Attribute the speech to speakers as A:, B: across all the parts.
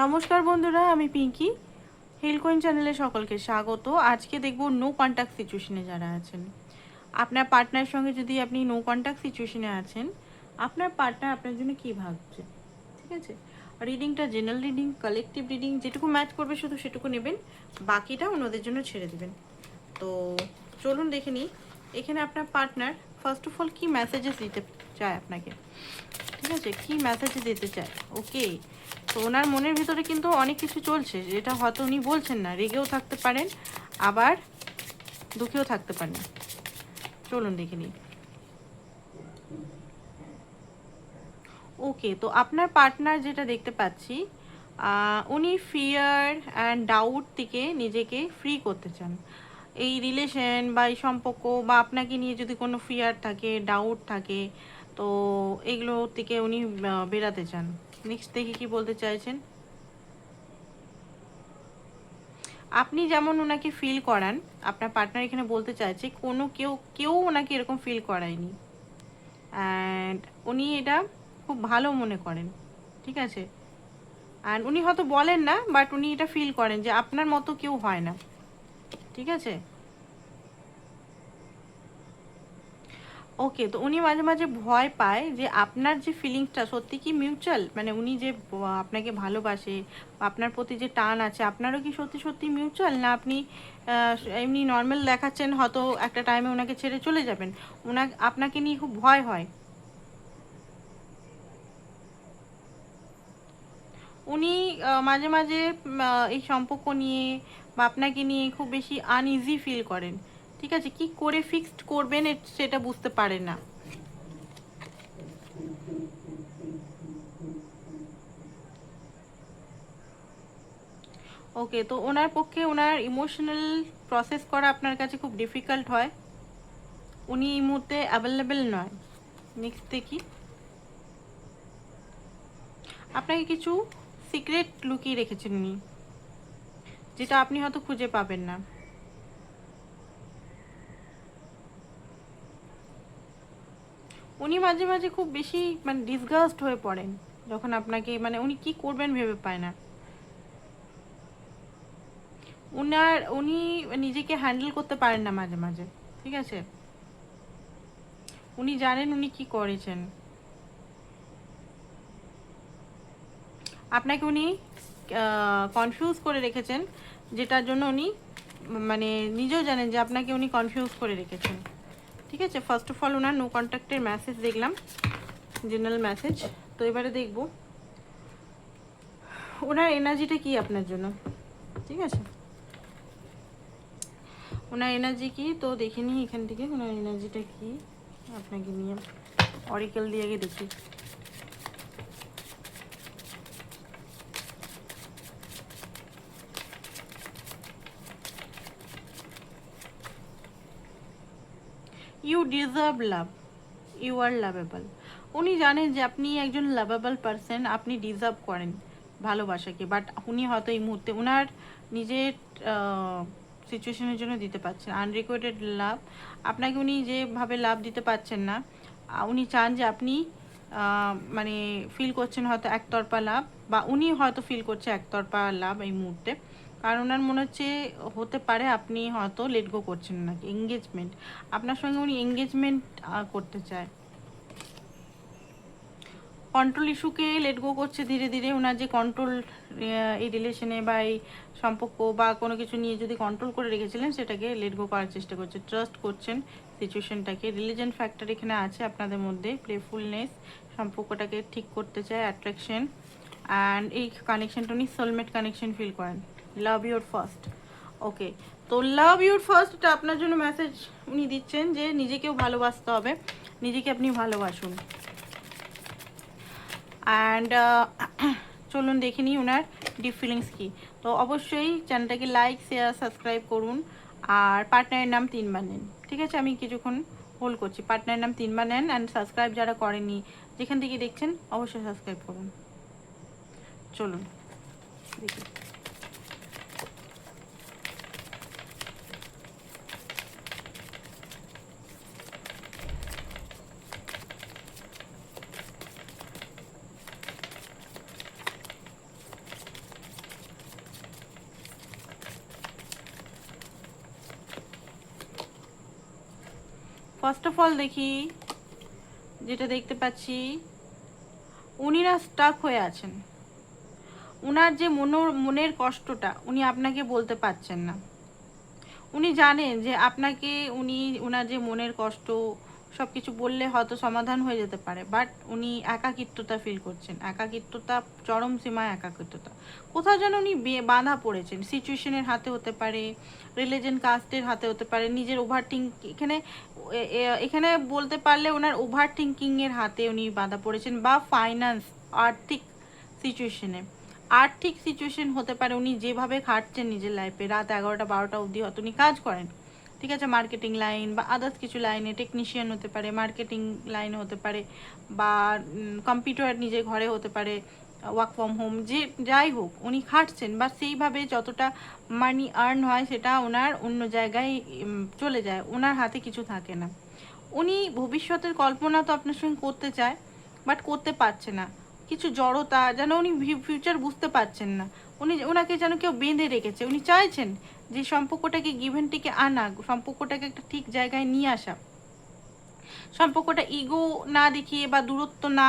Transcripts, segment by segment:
A: নমস্কার বন্ধুরা, আমি পিঙ্কি। হিলকোয়েন চ্যানেলে সকলকে স্বাগত। আজকে দেখব নো কন্ট্যাক্ট সিচুয়েশনে যারা আছেন। আপনার পার্টনারের সঙ্গে যদি আপনি নো কন্ট্যাক্ট সিচুয়েশনে আছেন, আপনার পার্টনার আপনার জন্য কী ভাবছে। ঠিক আছে, রিডিংটা জেনারেল রিডিং, কালেকটিভ রিডিং, যেটুকু ম্যাচ করবে শুধু সেটুকু নেবেন, বাকিটা ওনাদের জন্য ছেড়ে দেবেন। তো চলুন দেখে নিই এখানে আপনার পার্টনার ফার্স্ট অফ অল কী মেসেজেস দিতে চায় আপনাকে। ঠিক আছে, কী মেসেজ দিতে চায়। ওকে, তো ওনার মনের ভিতরে কিন্তু অনেক কিছু চলছে, যেটা হয়তো উনি বলছেন না। রেগেও থাকতে পারেন, আবার দুঃখেও থাকতে পারেন। চলুন দেখে নিই। ওকে, তো আপনার পার্টনার যেটা দেখতে পাচ্ছি, উনি ফিয়ার অ্যান্ড ডাউট থেকে নিজেকে ফ্রি করতে চান। এই রিলেশন বা এই সম্পর্ক বা আপনাকে নিয়ে যদি কোনো ফিয়ার থাকে, ডাউট থাকে, তো এগুলো থেকে উনি বেরাতে চান। নেক্সট দেখে কি বলতে চাইছেন। আপনি যেমন ওনাকে ফিল করান, আপনার পার্টনার এখানে বলতে চাইছে কেউ ওনাকে এরকম ফিল করায়নি, অ্যান্ড উনি এটা খুব ভালো মনে করেন। ঠিক আছে, অ্যান্ড উনি হয়তো বলেন না, বাট উনি এটা ফিল করেন যে আপনার মতো কেউ হয় না। ঠিক আছে, ওকে, তো উনি মাঝে মাঝে ভয় পায় যে আপনার যে ফিলিংসটা সত্যি কি মিউচুয়াল, মানে উনি যে আপনাকে ভালোবাসে, আপনার প্রতি যে টান আছে, আপনারও কি সত্যি সত্যি মিউচুয়াল, না আপনি এমনি নর্মাল দেখাচ্ছেন, হয়তো একটা টাইমে ওনাকে ছেড়ে চলে যাবেন। আপনাকে নিয়ে খুব ভয় হয়। উনি মাঝে মাঝে এই সম্পর্ক নিয়ে বা আপনাকে নিয়ে খুব বেশি আনইজি ফিল করেন। ঠিক আছে, কি করে ফিক্সড করবেন সেটা বুঝতে পারেন না। ওকে, তো ওনার পক্ষে ওনার ইমোশনাল প্রসেস করা আপনার কাছে খুব ডিফিকাল্ট হয়। উনি এই মুহূর্তে অ্যাভেলেবেল নয়। নেক্সট দেখি, আপনাকে কিছু সিক্রেট লুকিয়ে রেখেছেন উনি, যেটা আপনি হয়তো খুঁজে পাবেন না। উনি মাঝে মাঝে খুব বেশি মানে ডিসগাস্ট হয়ে পড়েন যখন আপনাকে, মানে উনি কি করবেন ভেবে পায় না। উনি নিজেকে হ্যান্ডেল করতে পারেন না মাঝে মাঝে। ঠিক আছে, উনি জানেন উনি কি করেছেন। আপনাকে উনি কনফিউজ করে রেখেছেন, যেটার জন্য উনি মানে নিজেও জানেন যে আপনাকে উনি কনফিউজ করে রেখেছেন। ঠিক আছে, ফার্স্ট অফ অল ওনার নো কন্ট্যাক্টের মেসেজ দেখলাম, জেনারেল মেসেজ। তো এবারে দেখব ওনার এনার্জিটা কি আপনার জন্য। ঠিক আছে, ওনার এনার্জি কি, তো দেখে নিই এখান থেকে ওনার এনার্জিটা কি আপনাকে নিয়ে। অরিকেল দিয়ে আগে দেখি। You deserve love, you are lovable. উনি জানেন যে আপনি একজন লাভেবল পারসন, আপনি ডিজার্ভ করেন ভালোবাসাকে, বাট উনি হয়তো এই মুহূর্তে ওনার নিজের সিচুয়েশনের জন্য দিতে পারছেন আনরিকোয়েটেড লাভ। আপনাকে উনি যেভাবে লাভ দিতে পারছেন না, উনি চান যে আপনি মানে ফিল করছেন হয়তো একতরফা লাভ, বা উনি হয়তো ফিল করছে একতরফা লাভ এই মুহূর্তে। কারণ ওনার মনে হচ্ছে হতে পারে আপনি হয়তো লেট গো করছেন নাকি এঙ্গেজমেন্ট, আপনার সঙ্গে উনি এঙ্গেজমেন্ট করতে চায়। কন্ট্রোল ইস্যুকে লেট গো করছে ধীরে ধীরে। ওনার যে কন্ট্রোল এই রিলেশনে বা এই সম্পর্ক বা কোনো কিছু নিয়ে যদি কন্ট্রোল করে রেখেছিলেন, সেটাকে লেট গো করার চেষ্টা করছে, ট্রাস্ট করছেন সিচুয়েশনটাকে। রিলিজন ফ্যাক্টর এখানে আছে আপনাদের মধ্যে, প্লেফুলনেস, সম্পর্কটাকে ঠিক করতে চায়, অ্যাট্রাকশন, অ্যান্ড এই কানেকশনটা উনি সোলমেট কানেকশন ফিল করেন। Love your first. ওকে, তো লাভ ইউর ফার্স্ট, এটা আপনার জন্য মেসেজ উনি দিচ্ছেন যে নিজেকেও ভালোবাসতে হবে, নিজেকে আপনি ভালোবাসুন। অ্যান্ড চলুন দেখে নিই ওনার ডিপ ফিলিংস কী। তো অবশ্যই চ্যানেলটাকে লাইক, শেয়ার, সাবস্ক্রাইব করুন। আর পার্টনারের নাম 3 বার নেন। ঠিক আছে, আমি কিছুক্ষণ হোল্ড করছি। পার্টনারের নাম 3 বার নেন, অ্যান্ড সাবস্ক্রাইব যারা করেননি, যেখান থেকে দেখছেন অবশ্যই সাবস্ক্রাইব করুন। চলুন দেখি। ফার্স্ট অফ অল দেখি, যেটা দেখতে পাচ্ছি উনি না স্টাক হয়ে আছেন। উনার যে মনের কষ্টটা উনি আপনাকে বলতে পারছেন না। উনি জানেন যে আপনাকে ওনার যে মনের কষ্ট সব কিছু বললে হয়তো সমাধান হয়ে যেতে পারে, বাট উনি একাকিত্বতা ফিল করছেন, একাকিত্বতা, চরম সীমায় একাকিত্বতা। কোথাও যেন উনি বাঁধা পড়েছেন, সিচুয়েশনের হাতে হতে পারে, রিলিজন কাস্টের হাতে হতে পারে, নিজের এখানে বলতে পারলে ওনার ওভার থিঙ্কিংয়ের হাতে উনি বাঁধা পড়েছেন, বা ফাইন্যান্স, আর্থিক সিচুয়েশনে। আর্থিক সিচুয়েশন হতে পারে, উনি যেভাবে খাটছেন নিজের লাইফে, রাত 11টা 12টা অবধি হয়তো উনি কাজ করেন, ঠিক আছে, মার্কেটিং লাইন বা আদার্স কিছু লাইনে, টেকনিশিয়ান হতে পারে, মার্কেটিং লাইনে হতে পারে, বা কম্পিউটার নিজের ঘরে হতে পারে, ওয়ার্ক ফ্রম হোম, যে যাই হোক উনি খাটছেন, বা সেইভাবে যতটা মানি আর্ন হয় সেটা ওনার অন্য জায়গায় চলে যায়, ওনার হাতে কিছু থাকে না। উনি ভবিষ্যতের কল্পনা তো আপনার সঙ্গে করতে চায়, বাট করতে পারছে না, কিছু জড়তা, যেন উনি ফিউচার বুঝতে পারছেন না। ওনাকে যেন কেউ বেঁধে রেখেছে। উনি চাইছেন যে সম্পর্কটাকে গিভেনটিকে আনা, সম্পর্কটাকে একটা ঠিক জায়গায় নিয়ে আসা, সম্পর্কটা ইগো না দেখিয়ে বা দূরত্ব না,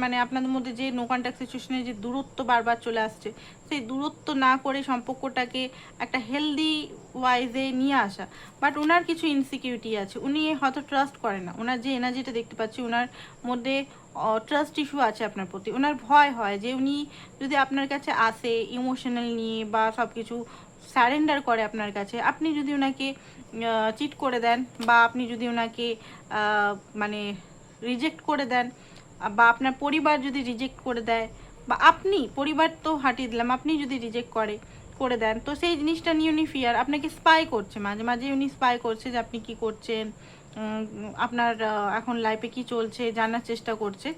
A: মানে আপনাদের মধ্যে যে নো কন্ট্যাক্ট সিচুয়েশনে যে দূরত্ব বারবার চলে আসছে, সেই দূরত্ব না করে সম্পর্কটাকে একটা হেলদি ওয়াইজে নিয়ে আসা। বাট ওনার কিছু ইনসিকিউরিটি আছে, উনি হয়তো ট্রাস্ট করে না। ওনার যে এনার্জিটা দেখতে পাচ্ছি, ওনার মধ্যে ট্রাস্ট ইস্যু আছে আপনার প্রতি। ওনার ভয় হয় যে উনি যদি আপনার কাছে আসে ইমোশনাল নিয়ে বা সব কিছু সারেন্ডার করে আপনার কাছে, আপনি যদি ওনাকে চিট করে দেন, বা আপনি যদি ওনাকে মানে রিজেক্ট করে দেন, বা আপনার পরিবার যদি রিজেক্ট করে দেয়, বা আপনি, পরিবার তো হাঁটিয়ে দিলাম, আপনি যদি রিজেক্ট করে দেন, তো সেই জিনিসটা নিয়ে উনি ফিয়ার, আপনাকে স্পাই করছে, মাঝে মাঝে উনি স্পাই করছে যে আপনি কি করছেন, আপনার এখন লাইফে কি চলছে জানার চেষ্টা করছে।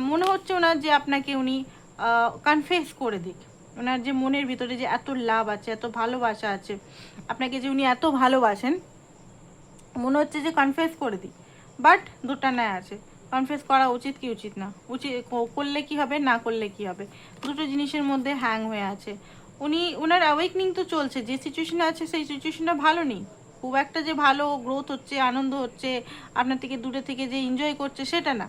A: মনে হচ্ছে ওনার যে আপনাকে উনি কনফেস করে দিক, ওনার যে মনের ভিতরে যে এত লাভ আছে, এত ভালোবাসা আছে, আপনাকে যে উনি এত ভালোবাসেন, মনে হচ্ছে যে কনফেস করে দিই। বাট দুটা ন্যায় আছে, কনফেস করা উচিত কি উচিত না, করলে কি হবে, না করলে কি হবে, দুটো জিনিসের মধ্যে হ্যাং হয়ে আছে। ওনার অ্যাওয়েকনিং তো চলছে, যে সিচুয়েশনে আছে সেই সিচুয়েশনটা ভালো নেই, খুব একটা যে ভালো গ্রোথ হচ্ছে, আনন্দ হচ্ছে, আপনার থেকে দূরে থেকে যে এনজয় করছে সেটা না।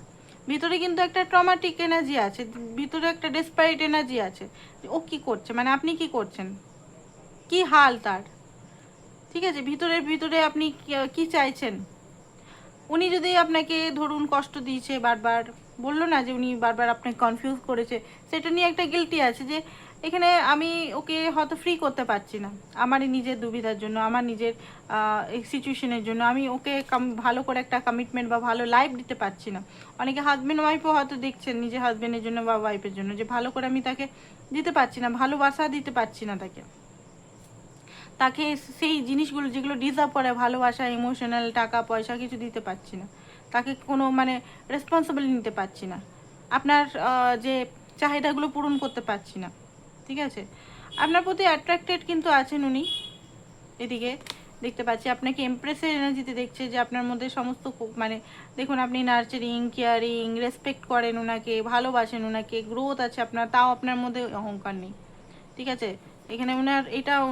A: ভিতরে কিন্তু একটা ট্রমাটিক এনার্জি আছে, ভিতরে একটা ডেসপারেট এনার্জি আছে। ও কি করছে, মানে আপনি কি করছেন, কি হাল তার, ঠিক আছে, ভিতরে আপনি কি চাইছেন। উনি যদি আপনাকে ধরুন কষ্ট দিয়েছে বারবার, বললো না যে উনি বারবার আপনাকে কনফিউজ করেছে, সেটা নিয়ে একটা গিল্টি আছে যে এখানে আমি ওকে হয়তো ফ্রি করতে পারছি না, আমার নিজের দুবিধার জন্য, আমার নিজের সিচুয়েশনের জন্য আমি ওকে ভালো করে একটা কমিটমেন্ট বা ভালো লাইফ দিতে পারছি না। অনেকে হাজব্যান্ড ওয়াইফও হয়তো দেখছেন নিজের হাজব্যান্ডের জন্য বা ওয়াইফের জন্য, যে ভালো করে আমি তাকে দিতে পারছি না, ভালোবাসা দিতে পারছি না তাকে সেই জিনিসগুলো যেগুলো ডিজার্ভ করে, ভালোবাসা, ইমোশনাল, টাকা পয়সা কিছু দিতে পারছি না, তাকে কোনো মানে রেসপন্সিবল নিতে পারছি না, আপনার যে চাহিদাগুলো পূরণ করতে পারছি না, ঠিক আছে। আপনার প্রতি অ্যাট্রাক্টেড কিন্তু আছেন উনি, এদিকে দেখতে পাচ্ছি আপনাকে এমপ্রেসের এনার্জিতে দেখছে, যে আপনার মধ্যে সমস্ত মানে দেখুন, আপনি নার্চারিং, কেয়ারিং, রেসপেক্ট করেন ওনাকে, ভালোবাসেন ওনাকে, গ্রোথ আছে আপনার, তাও আপনার মধ্যে অহংকার নেই, ঠিক আছে। এখানে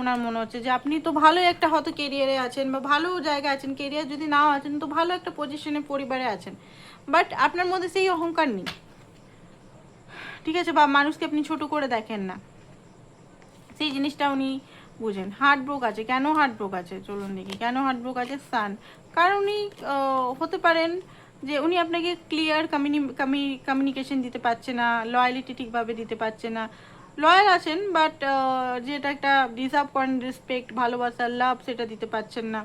A: ওনার মনে হচ্ছে যে আপনি তো ভালোই একটা হয়তো কেরিয়ারে আছেন, বা ভালো জায়গায় আছেন, কেরিয়ার যদি নাও আছেন তো ভালো একটা পজিশনে পরিবারে আছেন, বাট আপনার মধ্যে সেই অহংকার নেই, ঠিক আছে, বা মানুষকে আপনি ছোট করে দেখেন না, সেই জিনিসটা উনি বুঝেন। হার্ট ব্রোক আছে, কেন হার্ট ব্রোক আছে চলুন দেখি, কেন হার্ট ব্রোক আছে। সান, কারণ উনি হতে পারেন যে উনি আপনাকে ক্লিয়ার কমিউনিকেশন দিতে পারছে না, লয়ালিটি ঠিকভাবে দিতে পারছে না, লয়াল আছেন বাট যেটা একটা ডিজার্ভ করেন, রেসপেক্ট, ভালোবাসা, লাভ, সেটা দিতে পারছেন না,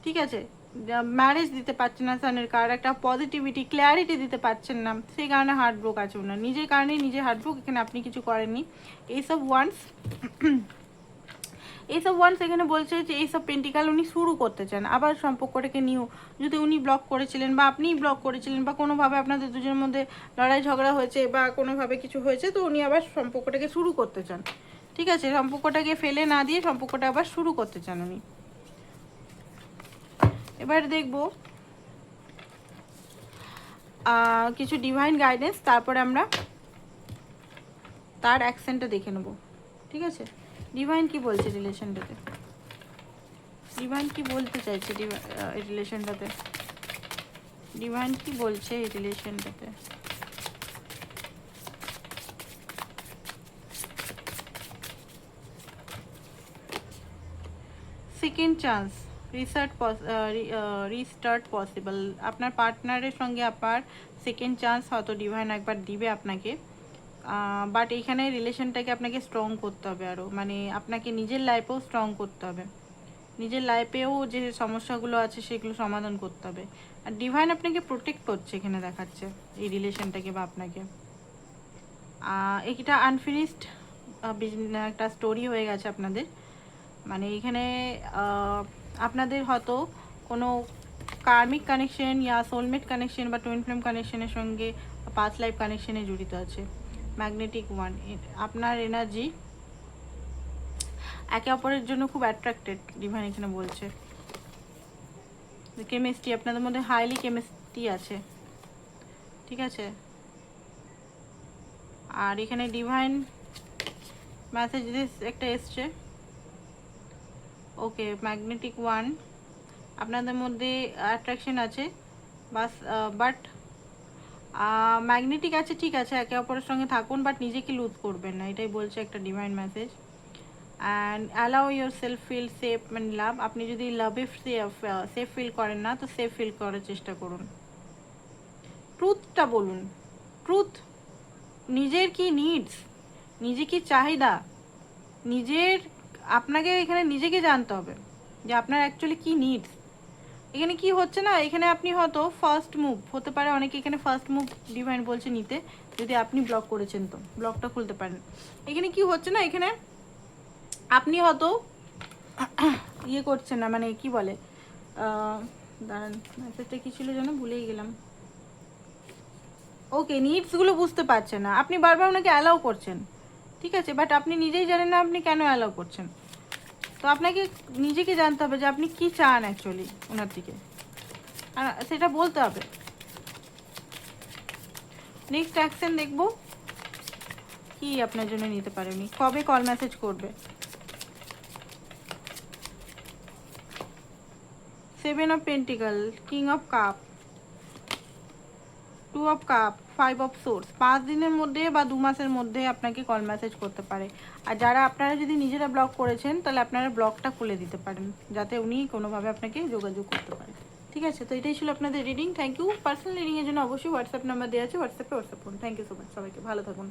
A: ঠিক আছে। ম্যারেজ দিতে পারছেন না, সানের কার একটা পজিটিভিটি, ক্ল্যারিটি দিতে পারছেন না, সেই কারণে হার্ট ব্রোক আছে ওনার, নিজের কারণেই নিজের হার্ট ব্রোক, এখানে আপনি কিছু করেননি। এইসব ওয়ান্স এখানে বলছে যে এইসব পেন্টিকাল উনি শুরু করতে চান, আবার সম্পর্কটাকে নিউ, যদি উনি ব্লক করেছিলেন বা আপনিই ব্লক করেছিলেন, বা কোনোভাবে আপনাদের দুজনের মধ্যে লড়াই ঝগড়া হয়েছে বা কোনোভাবে কিছু হয়েছে, তো উনি আবার সম্পর্কটাকে শুরু করতে চান, ঠিক আছে, সম্পর্কটাকে ফেলে না দিয়ে সম্পর্কটা আবার শুরু করতে চান উনি। এবার দেখবো কিছু ডিভাইন গাইডেন্স, তারপরে আমরা তার অ্যাকশনটা দেখে নেব, ঠিক আছে। ডিভাইন কি বলছে রিলেশনটাতে, ডিভাইন কি বলতে চাইছে রিলেশনটাতে। ডিভাইন কি বলছে এই রিলেশনটাতে? Second chance, restart possible. আপনার পার্টনারের সঙ্গে আপনার সেকেন্ড চান্স হয়তো ডিভাইন একবার দিবে আপনাকে, বাট এইখানে রিলেশনটাকে আপনাকে স্ট্রং করতে হবে আরও, মানে আপনাকে নিজের লাইফেও স্ট্রং করতে হবে, নিজের লাইফেও যে সমস্যাগুলো আছে সেগুলো সমাধান করতে হবে। আর ডিভাইন আপনাকে প্রোটেক্ট করছে এখানে দেখাচ্ছে এই রিলেশনটাকে বা আপনাকে। এটা আনফিনিশড একটা স্টোরি হয়ে গেছে আপনাদের, মানে এখানে আপনাদের হয়তো কোনো কার্মিক কানেকশন ইয়া সোলমেট কানেকশন বা টুইন ফ্লেম কানেকশনের সঙ্গে পাস্ট লাইফ কানেকশনে জড়িত আছে। ম্যাগনেটিক ওয়ান, আপনার এনার্জি একে অপরের জন্য খুব অ্যাট্রাক্টেড ডিভাইন এখানে বলছে। কেমিস্ট্রি, আপনাদের মধ্যে হাইলি কেমিস্ট্রি আছে, ঠিক আছে। আর এখানে ডিভাইন মেসেজ একটা এসছে, ওকে ম্যাগনেটিক ওয়ান, আপনাদের মধ্যে অ্যাট্রাকশন আছে বাট ম্যাগনেটিক আছে, ঠিক আছে, একে অপরের সঙ্গে থাকুন বাট নিজেকে লুজ করবেন না, এটাই বলছে একটা divine message. And allow yourself feel safe মানে লাভ, আপনি যদি লাভে সেফ ফিল করেন না তো সেফ ফিল করার চেষ্টা করুন। ট্রুথটা বলুন, ট্রুথ, নিজের কি নিডস, নিজে কি চাহিদা, নিজের, আপনাকে এখানে নিজেকে জানতে হবে যে আপনার অ্যাকচুয়ালি কি নিডস। এখানে কি হচ্ছে না, এখানে আপনি হয়তো ফার্স্ট মুভ হতে পারে, অনেকে এখানে ফার্স্ট মুভ ডিভাইন বলছে নিতে, যদি আপনি ব্লক করেছেন তো ব্লকটা খুলতে পারেন। এখানে কি হচ্ছে না, এখানে আপনি হয়তো ইয়ে করছেন না, মানে কি বলে, দাঁড়ান মেসেজটা কী ছিল যেন ভুলেই গেলাম। ওকে, নিডসগুলো বুঝতে পারছেন না, আপনি বারবার ওনাকে অ্যালাউ করছেন, ঠিক আছে, বাট আপনি নিজেই জানেন না আপনি কেন অ্যালাউ করছেন। তো আপনাকে নিজেকে জানতে হবে যে আপনি কি চান অ্যাকচুয়ালি ওনার দিকে, আর সেটা বলতে হবে। নেক্সট অ্যাকশন দেখব কি আপনার জন্য নিতে পারেনি, কবে কল মেসেজ করবে। 7 of pentacle, king of cup, 2 of cup, 5 of swords. 5 দিনের মধ্যে বা 2 মাসের মধ্যে আপনাকে কল মেসেজ করতে পারে। আর যারা আপনারা যদি নিজেরা ব্লক করেছেন তাহলে আপনারা ব্লকটা খুলে দিতে পারেন যাতে উনি কোনোভাবে আপনাকে যোগাযোগ করতে পারে, ঠিক আছে। তো এটাই ছিল আপনাদের রিডিং। Thank you. পার্সোনাল রিডিংয়ের জন্য অবশ্যই হোয়াটসঅ্যাপ নাম্বার দেওয়া আছে, হোয়াটসঅ্যাপ করুন। থ্যাংক ইউ সো মাচ, সবাইকে ভালো থাকুন।